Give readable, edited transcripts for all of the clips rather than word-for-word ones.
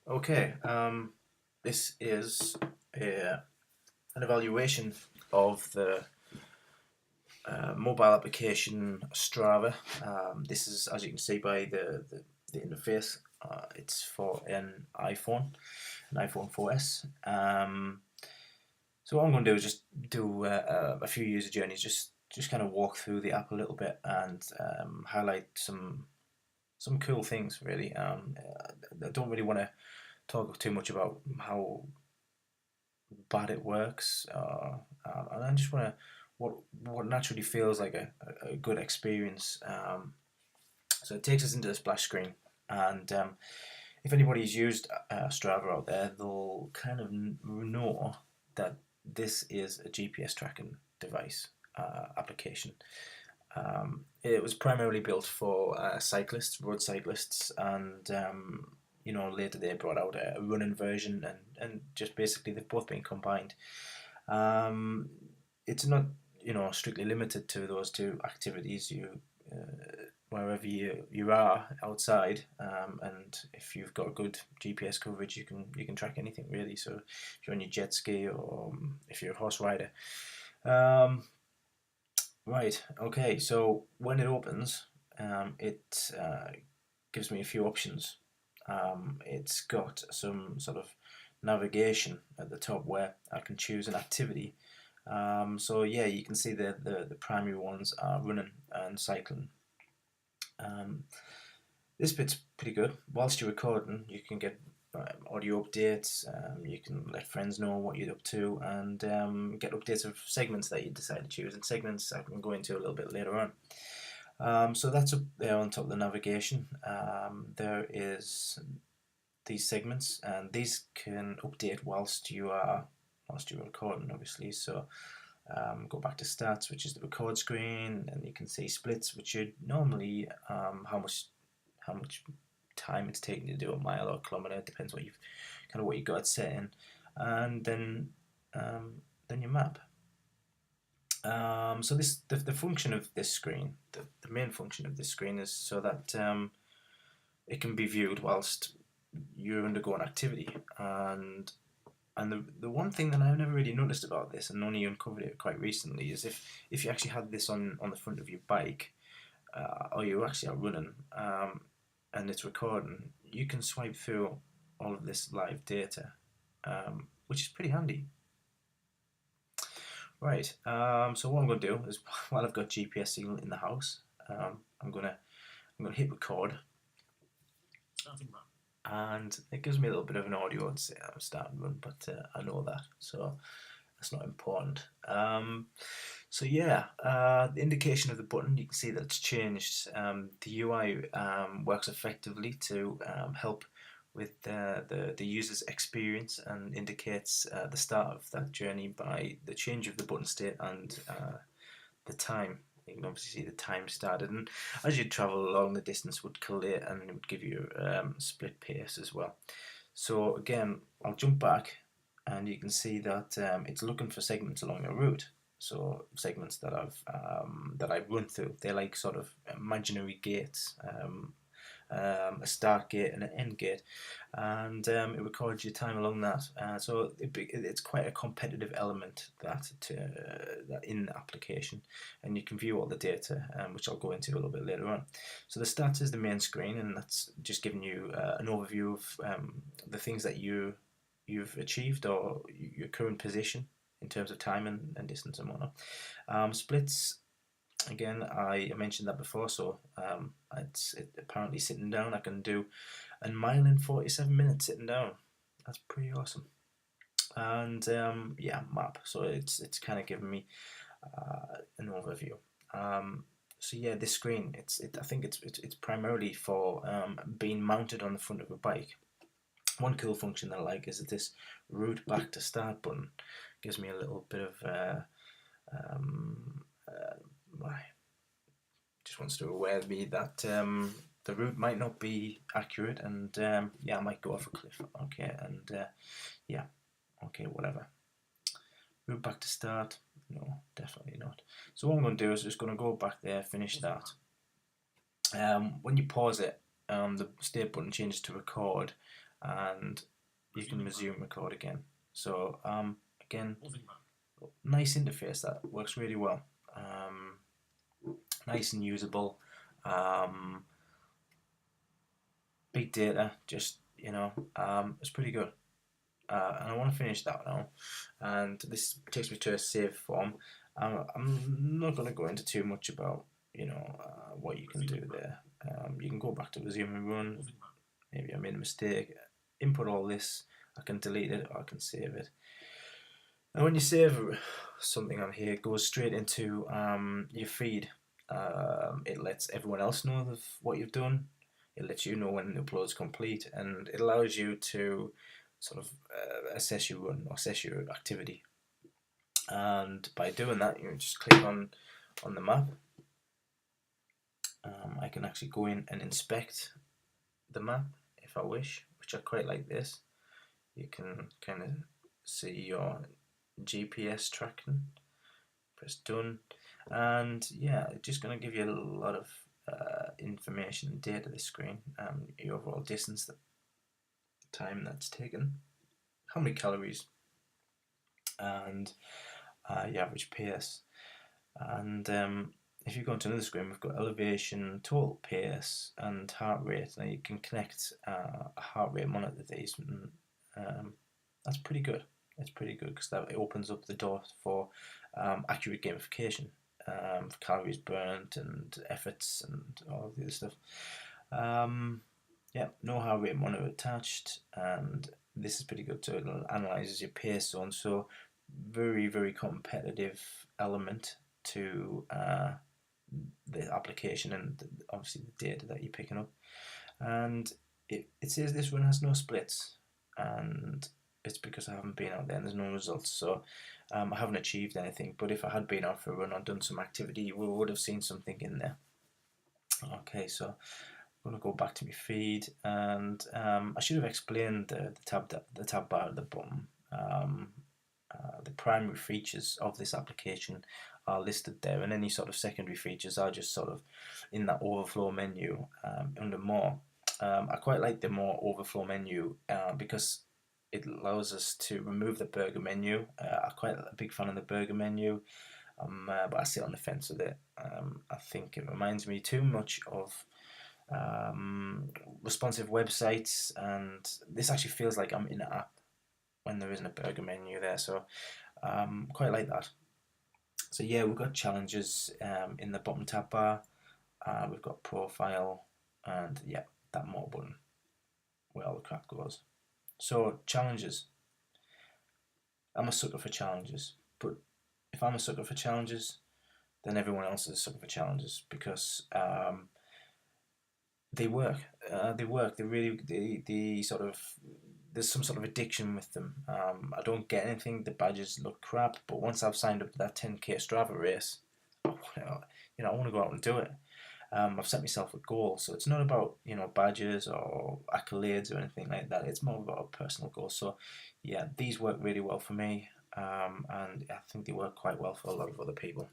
Okay, this is a, an evaluation of the mobile application Strava. This is, as you can see by the interface, it's for an iPhone 4S. So what I'm going to do is just do a few user journeys, just kind of walk through the app a little bit and highlight some cool things. Really, I don't really want to talk too much about how bad it works, and I just want to what naturally feels like a good experience. So it takes us into the splash screen, and if anybody's used Strava out there, they'll kind of know that this is a GPS tracking device application. It was primarily built for cyclists, road cyclists, and later they brought out a running version, and just basically they've both been combined. Um, it's not strictly limited to those two activities. Wherever you are outside, and if you've got good GPS coverage, you can track anything really. So if you're on your jet ski or if you're a horse rider. Um, Right, okay, so when it opens, it gives me a few options. It's got some sort of navigation at the top where I can choose an activity. So yeah, you can see the primary ones are running and cycling. Um, this bit's pretty good. Whilst you're recording, you can get audio updates. You can let friends know what you're up to, and get updates of segments that you decide to choose. And segments I can go into a little bit later on. So that's up there on top of the navigation. There is these segments, and these can update whilst you're recording, obviously. So go back to stats, which is the record screen, and you can see splits, which are normally how much time it's taking to do a mile or a kilometer. It depends what you got it set in, and then your map. So the function of this screen, the main function of this screen is so that it can be viewed whilst you're undergoing activity. And the one thing that I've never really noticed about this, and only uncovered it quite recently, is if you actually had this on the front of your bike, or you actually are running, and it's recording, you can swipe through all of this live data, which is pretty handy. Right. So what I'm going to do is, while I've got GPS signal in the house, I'm gonna hit record, and it gives me a little bit of an audio and say I'm starting to run, but I know that, so that's not important. So yeah, the indication of the button, you can see that it's changed. The UI works effectively to help with the user's experience, and indicates the start of that journey by the change of the button state and the time. You can obviously see the time started, and as you travel along, the distance would collate and it would give you split pace as well. So again, I'll jump back, and you can see that it's looking for segments along a route. So segments that I've run through, they're like sort of imaginary gates. A start gate and an end gate, and it records your time along that. So it's quite a competitive element that in the application, and you can view all the data, which I'll go into a little bit later on. So the stats is the main screen, and that's just giving you an overview of the things that you've achieved, or your current position in terms of time and distance and whatnot. Splits, again, I mentioned that before, so apparently sitting down I can do a mile in 47 minutes sitting down. That's pretty awesome. And yeah, map. So it's kind of giving me an overview. So yeah, this screen, I think it's primarily for being mounted on the front of a bike. One cool function that I like is that this route back to start button gives me a little bit of just wants to aware me that the route might not be accurate, and yeah, I might go off a cliff. Okay, and yeah, okay, whatever. Route back to start. No, definitely not. So what I'm going to do is just going to go back there, finish that. When you pause it, the state button changes to record, and you can resume record again. So again, nice interface that works really well. Nice and usable. Big data, just it's pretty good. And I want to finish that now. And this takes me to a save form. I'm not going to go into too much about what you can do there. You can go back to resume and run. Maybe I made a mistake. Input all this. I can delete it or I can save it. And when you save something on here, it goes straight into your feed. It lets everyone else know of what you've done. It lets you know when the upload is complete, and it allows you to sort of assess your run or assess your activity. And by doing that, you just click on the map. I can actually go in and inspect the map if I wish, which I quite like this. You can kind of see your GPS tracking. Press done, and yeah, it's just going to give you a lot of information and data. This screen, your overall distance, the time that's taken, how many calories, and your average pace. And if you go into another screen, we've got elevation, total pace, and heart rate. Now you can connect a heart rate monitor to these, and that's pretty good. It's pretty good because that opens up the door for accurate gamification, for calories burnt and efforts and all of the other stuff. Yeah, no heart rate monitor attached, and this is pretty good. So it analyzes your pace zone. So very, very competitive element to the application and obviously the data that you're picking up. And it says this run has no splits, and it's because I haven't been out there and there's no results. So I haven't achieved anything, but if I had been out for a run or done some activity, we would have seen something in there. Okay, so I'm going to go back to my feed, and I should have explained the tab bar at the bottom. The primary features of this application are listed there, and any sort of secondary features are just sort of in that overflow menu under more. I quite like the more overflow menu because it allows us to remove the burger menu. I'm quite a big fan of the burger menu, but I sit on the fence with it. I think it reminds me too much of responsive websites, and this actually feels like I'm in an app when there isn't a burger menu there, so quite like that. So yeah, we've got challenges in the bottom tab bar, we've got profile, and yeah, that more button where all the crap goes. So challenges, I'm a sucker for challenges, but if I'm a sucker for challenges, then everyone else is a sucker for challenges because they work. They work. They really. They sort of. There's some sort of addiction with them. I don't get anything. The badges look crap. But once I've signed up to that 10k Strava race, I want to go out and do it. I've set myself a goal, so it's not about badges or accolades or anything like that. It's more about a personal goal. So yeah, these work really well for me, and I think they work quite well for a lot of other people.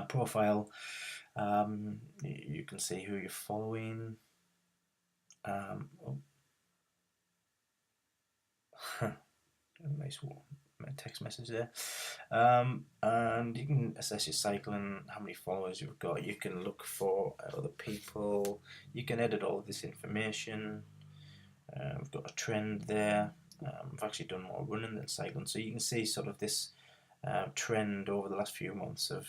Profile. You can see who you're following. Oh. Nice text message there. And you can assess your cycling, how many followers you've got. You can look for other people. You can edit all of this information. We've got a trend there. I've actually done more running than cycling, so you can see sort of this trend over the last few months of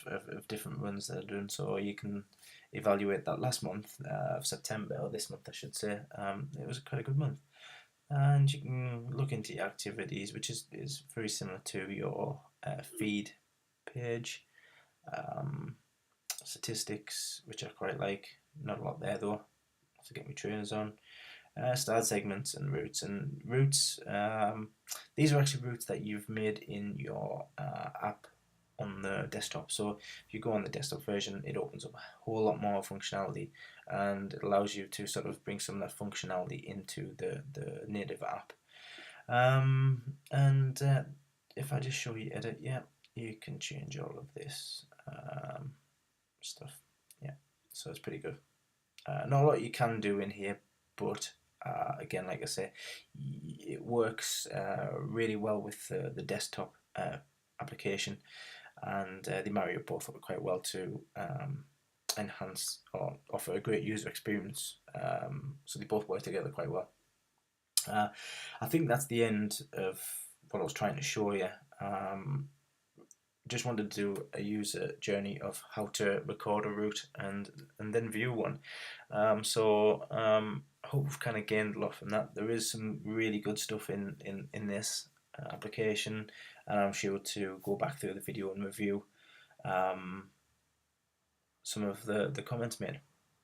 different runs that I've done. So you can evaluate that last month of September, or this month I should say. It was quite a good month. And you can look into your activities, which is very similar to your feed page. Statistics, which I quite like. Not a lot there though. Have to get my trainers on. Start segments and routes. And routes, these are actually routes that you've made in your app on the desktop. So if you go on the desktop version, it opens up a whole lot more functionality, and it allows you to sort of bring some of that functionality into the native app. And if I just show you edit, yeah, you can change all of this stuff. Yeah, so it's pretty good. Not a lot you can do in here, but Again, like I say, it works really well with the desktop application, and they marry up both up quite well to enhance or offer a great user experience. So they both work together quite well. Uh, I think that's the end of what I was trying to show you. Just wanted to do a user journey of how to record a route and then view one. I hope we've kind of gained a lot from that. There is some really good stuff in this application, and I'm sure to go back through the video and review um, some of the comments made.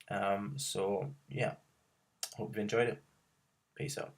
Yeah, hope you've enjoyed it. Peace out.